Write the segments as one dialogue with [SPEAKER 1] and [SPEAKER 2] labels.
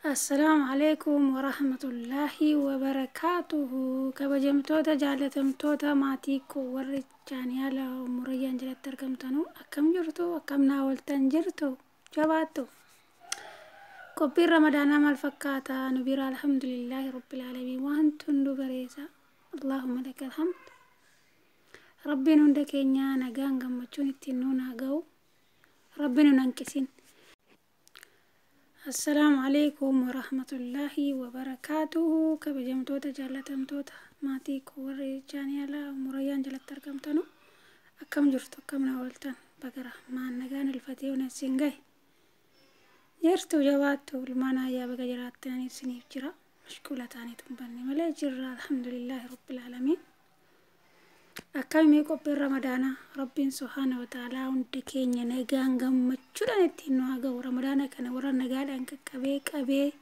[SPEAKER 1] السلام عليكم ورحمة الله وبركاته. كبجمتوتا جالتمتوتا ماتيكو ورجاني على مريان جلت تركمتنو أكم جرتو أكم ناولتن جرتو جباتو كبير رمضان ما الفكاتا نبير الحمد لله رب العالمين وانتم بريسا اللهم لك الحمد. ربنا ندكينا نغان غمچون تنونا غو ربنا ننكسين. السلام عليكم ورحمة الله وبركاته. كبجمتوتا جالتمتوتا ماتيكو ورجاني على مريان جلت تركمتنو أكم جرتو أكم ناولتن بقرة ما نغان الفتيون السنغي جرتو جواتو المانا يا بقجرات تاني سنيف جرا مشكولة تاني تنبني ملا جرا الحمد لله رب العالمين. أكمل كوبي رمضان ربنا سبحانه وتعالى وندكيني نجان جم مشورة نتينو هاجو رمضان كنا ورا نجال أنك كبي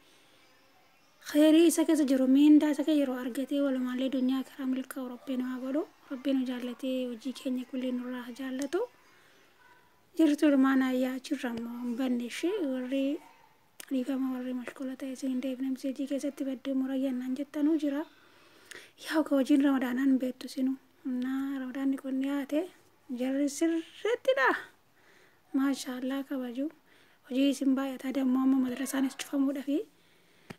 [SPEAKER 1] خيري سكت جرومين دا سكت جرو أرجتي ولا مالي دنيا كرامل كا ربنا هاجو ربنا جالتي وجيكني كل نورا جالتو جرتو المانا يا جرام بنشي وري ريفا ما وري مشكلة تيسين ده بنم سيجي كذا تبدي مريان ننجتانو جرا ياو كوجين رمضان بيتو سينو رمضان يكون نياته جري سرتي لا ما شاء الله كبجو وجي سمبايا تادا ماما مدرسة نشوفها مودا في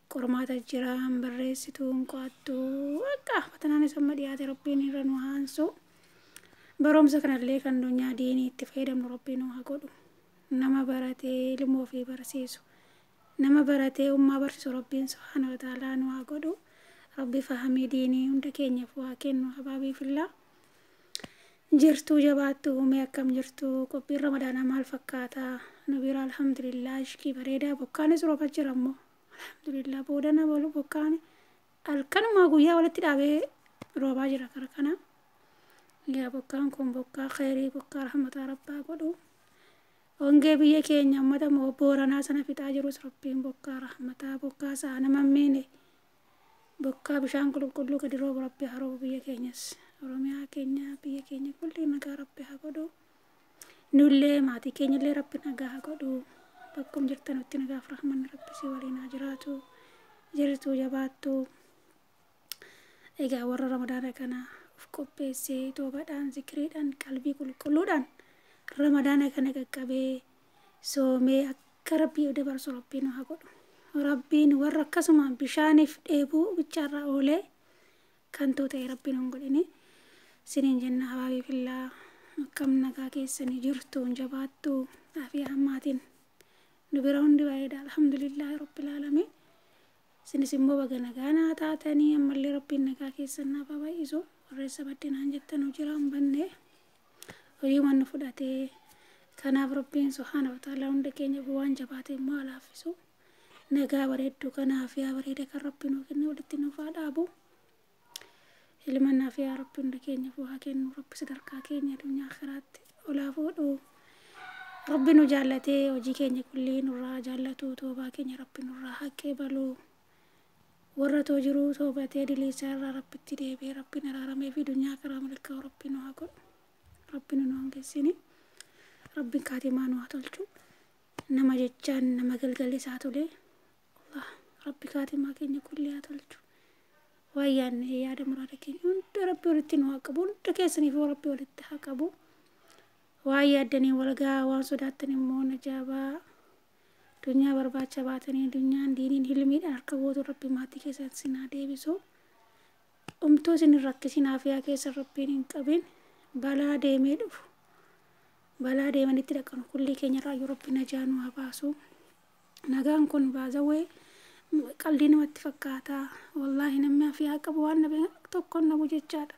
[SPEAKER 1] كرمات الجيران بريستون قاتو وكا فتنا نسمى ديات ربنا رنوهانسو بروم سكن اللي كان دنيا ديني تفيد من ربنا هقولو نما براتي لمو في برسيسو نما براتي وما برسو ربنا سبحانه وتعالى نوهقولو ربي فهمي ديني وندكين يفواكين وحبابي في الله. جرتو جباتو ومي أكم جرتو كوبي رمضان مال فكاتا نبير الحمد لله شكي بريدا بوكاني سروبا جرمو الحمد لله بودنا بولو بوكاني الكنو ما قويا ولا تدابي روبا جرا كركنا يا بوكان كون بوكا خيري بوكا رحمة ربا قدو ونجي بيه كينيا مدى مو بورنا سنة في تاجرو سربين بوكا رحمة بوكا سانا مميني بوكا بشان كلو كديرو ربي هرو بيه كينيس ورميها كينيا بيه كينيا كل نجا ربي هقولو نولي ماتي كينيا اللي ربي نجا هقولو بكم جرتنا وتنجا فرح من ربي سوالينا جراتو جرتو جباتو إجا ورا رمضان كنا فكوبي سي توبة دان ذكري دان قلبي كل دان رمضان كنا كبي سومي أكربي ودبر سربي نهقولو ربين وركسما بشانف إبو بتشرا أولي كنتو تي ربي نقولني سنين جنة حبابي في الله كم نكاكي سني جرتو جباتو في أماتين نبرون دوايد الحمد لله رب العالمين سني سمو بغنا غانا تاتني أما اللي ربي نكاكي سنة بابا إيزو ورسا بدين هنجتن وجرام بني ويوم نفداتي كناف ربي سبحانه وتعالى وندكين يبوان جباتي موالا فيسو نجا بريدو كنا فيها بريدة كربنا وكنا ولتنا فاد أبو إلمنا فيها ربنا كينيا فوها كينو رب صدركا كينيا دنيا آخرات ولا فودو ربنا جالتي وجي كينيا كلين ورا جالتو توبا كينيا ربنا ورا حكي بلو ورا توجرو توبا تيدي ليسار رب تدي ربنا رامي في دنيا كرام لك ربنا هاكل ربنا نونجسيني ربنا كاتمان واتلجو نما جتشان نما قلقلي ساتولي الله ربي كاتما كينيا كلها تلجو ويان هي هذا مراد كينيا انت ربي ولتين واقبو انت كيسني في ربي ولتحقبو ويا دني ولغا وانسوداتني مون جابا دنيا برباچا باتني دنيا دينين هلمي اركبو ربي ماتي كيسن سنا ديبسو امتو سن ركسين افيا كيس ربي نين قبين بلا ديميدو بلا ديمني تركن كل كينيا رايو ربي نجانو اباسو نغان كون بازوي قلدين متفكاتا والله نما فيها قبوان نبي تكون نبو ججاد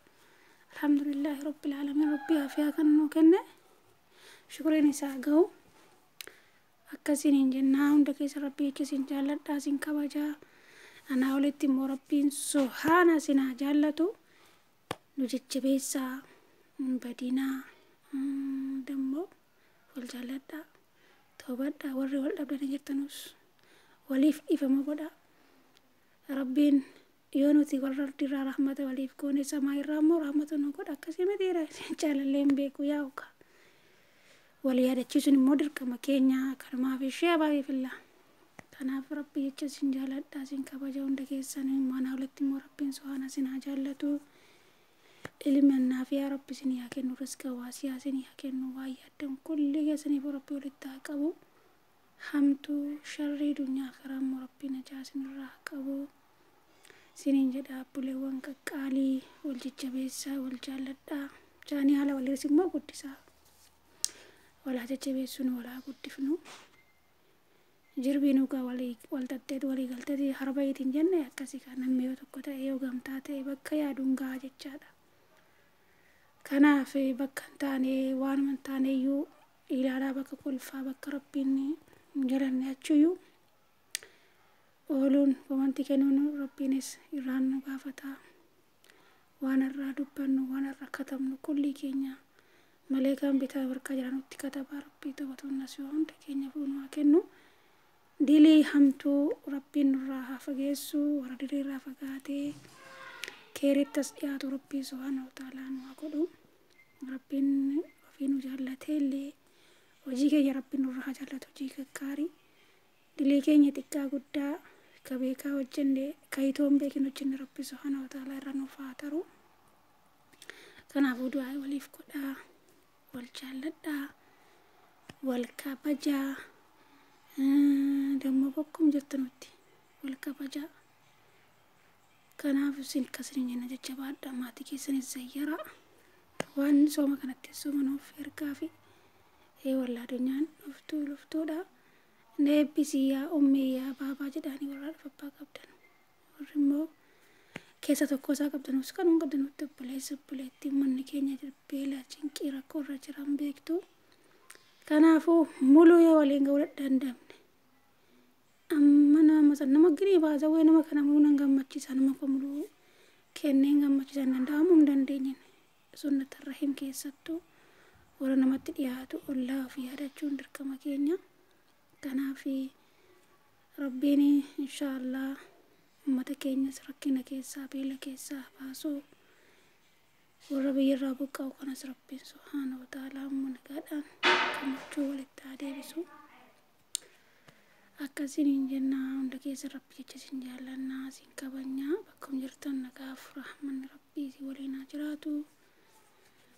[SPEAKER 1] الحمد لله رب العالمين ربي فيها كنو كنه شكرا نساقو أكسين جنة وندكيس ربي كسين جالت داسين كباجا أنا ولدت مو ربي سبحانه سنا جالتو نجج بيسا بدينا دمو والجالت دا توبت دا ورّي والأبدا نجرتنوس وليف إفما قدا ربين يونتي ورّر ترى رحمة وليف كوني سماي رامو رحمة نقول أكسي مديرة جال اللي بيكو ياوكا ولي هذا تشوفني مودر كما كينيا كما في شيء بابي في الله kanaaf rabbi jecha sin jaaladha sin kabaja hunda keessanii mana walitti immoo rabbiin subhaana sin haa jaallatu ilmi annaaf yaa rabbi sin haa kennu rizqa waasiyaa sin haa kennu waa yaaddan kulli keessaniif rabbi walitti haa qabu hamtuu sharrii dunyaa karaa immoo rabbi najaa sin irraa haa qabu sinin jedha abbuleewwan qaqqaalii wal jajjabeessaa wal jaalladhaa jaanii haala waliis immoo guddisaa walaa jajjabeessuun walaa guddifnu jirbiinuu gaa wal tattee walii galtee harba itiin jenne akkasii kan namni yoo tokko ta'e yoo gamtaa ta'e bakka yaaduun gaa jechaadha kanaaf bakka hin taane waan hin taane iyyuu ilaalaa bakka kolfaa bakka rabbiin jalanne achuyyuu ooluun waanti kennuun rabbiinis irraan nu gaafata waan irraa dubbannu waan irraa katabnu kulli keenya malee kan bitaa barka jiranutti kataba rabbii to'atuun nas yoo hunda keenya fuunuu haa kennu dilii hamtuu rabbiin irraa haa fageessu warra dilii irraa fagaatee keerittas dhiyaatu rabbii subhaanahu wa ta'aalaa nu haa godhu rabbiin ofii nu jaallatee illee hojii keenya rabbiin nurraa haa jaallatu hojii gaggaarii dilii keenya xiqqaa guddaa kabeekaa hojjenne kayitoon beekin hojjenne rabbi subhaanahu wa ta'aalaa irra nuuf haa taru kanaafuu du'aa waliif godhaa wal jaalladhaa wal kabajaa dammoo bokkum jirtu nutti wal kabajaa kanaaf isin akkasiin jenna jajjabaadhaa maatii keessanis zayyaraa waan sooma kanatti sooma nuuf ergaa fi wallaa addunyaan luftuudha neebbisii yaa ummii yaa baabaa jedhaanii warra abbaa qabdan warri immoo keessa tokko isaa qabdanus kan hun qabdanutti obboleetti manni keenya beelaa cinqii rakkoo irra jiran beektu kanaafuu muluu yoo waliin ga'uu dandamne amma nama girii baasawee nama kana muluu nan gammachiisa nama kan muluu kenneen gammachiisan danda'amuu hin dandeenyen sunnata rahim keessattuu warra namatti dhiyaatu ollaa ofii yaadachuun dirqama keenya kanaaf rabbiin inshaallah ummata keenyas rakkina keessaa beela keessaa baasuu warra biyyarraa buqqa'u kanas rabbiin subhaanahu wa ta'aalaa ammoo nagaadhaan gammachuu walitti haa deebisu akkasiin jennaa hunda keessa rabbi jecha sin jaallannaa sin kabajnaa bakka jirtan nagaaf rahmanni rabbii si waliin haa jiraatu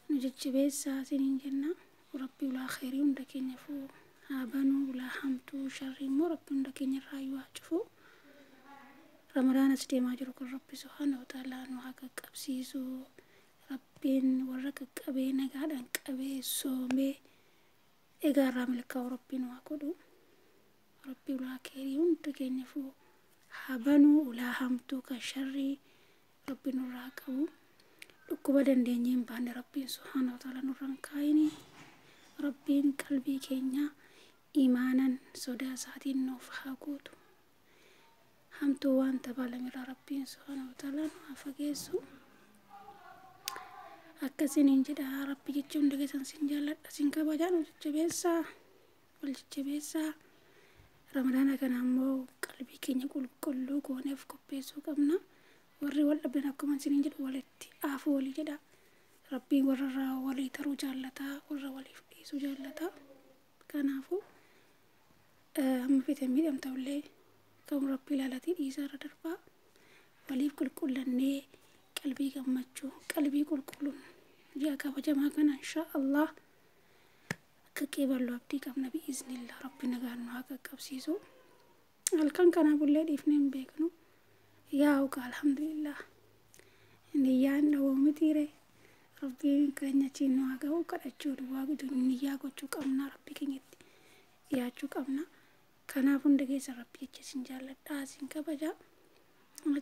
[SPEAKER 1] nu jajjabeessaa sin jennaa rabbi ulaa khairii hunda keenya fuu haa banuu ulaa hamtuu sharrii immoo rabbi hunda keenya irraa haa cufu ramadaanas deemaa jiru kun rabbi subhaanahu wa ta'aalaa nu haa qaqqabsiisu rabbiin warra qaqqabee nagaadhaan qabee soomee egaa irraa milkaa'u rabbiin haa godhu rabbi ulaa khairii hunda keenya fuu haa banuu ulaa hamtuu kan sharrii rabbi nurraa qabu dhukkuba dandeenyeen baane rabbiin subhaanahu wa ta'aalaa nurraan kaayini rabbiin qalbii keenya imaanan sodaa isaatiin nuuf haa guutu hamtuu waan tabaalamirraa rabbiin subhaanahu wa ta'aalaa nu haa fageessu akkasiin jedha rabbi jecha hunda keessan sin jaalladha sin kabajaa nu jajjabeessaa wal jajjabeessaa ramadaana kana ammoo qalbii keenya qulqulluu gooneef qopheessuu qabna warri wal dhabdan akkuma sin jedhu walitti aafuu walii jedha rabbiin warra walii taruu jaallataa warra waliif dhiisuu jaallataa kanaafuu amma fite miidhamta'ullee kan rabbi ilaalatii dhiisaa irra darbaa waliif qulqullannee qalbii gammachuu qalbii qulqulluun ji'a kabajamaa kana inshaallah akka qeeballu abdii qabna bi'iznillah rabbi nagaan nu haa qaqqabsiisu halkan kana bullee dhiifnee hin beeknu yaa uqa alhamdulillah niyyaan dhawoomitire rabbiin keenya chiin nu haa ga'u kadhachuu duwwaa giduun niyyaa gochuu qabna rabbi keenyatti dhiyaachuu qabna kanaaf hunda keessa rabbi jecha sin jaalladhaa sin kabajaa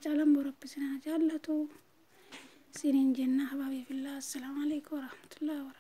[SPEAKER 1] caalaan boo rabbi sin haa jaallatu sinin jenna habaabii fillah assalaamu alaikum warahmatullahi wabarakatuh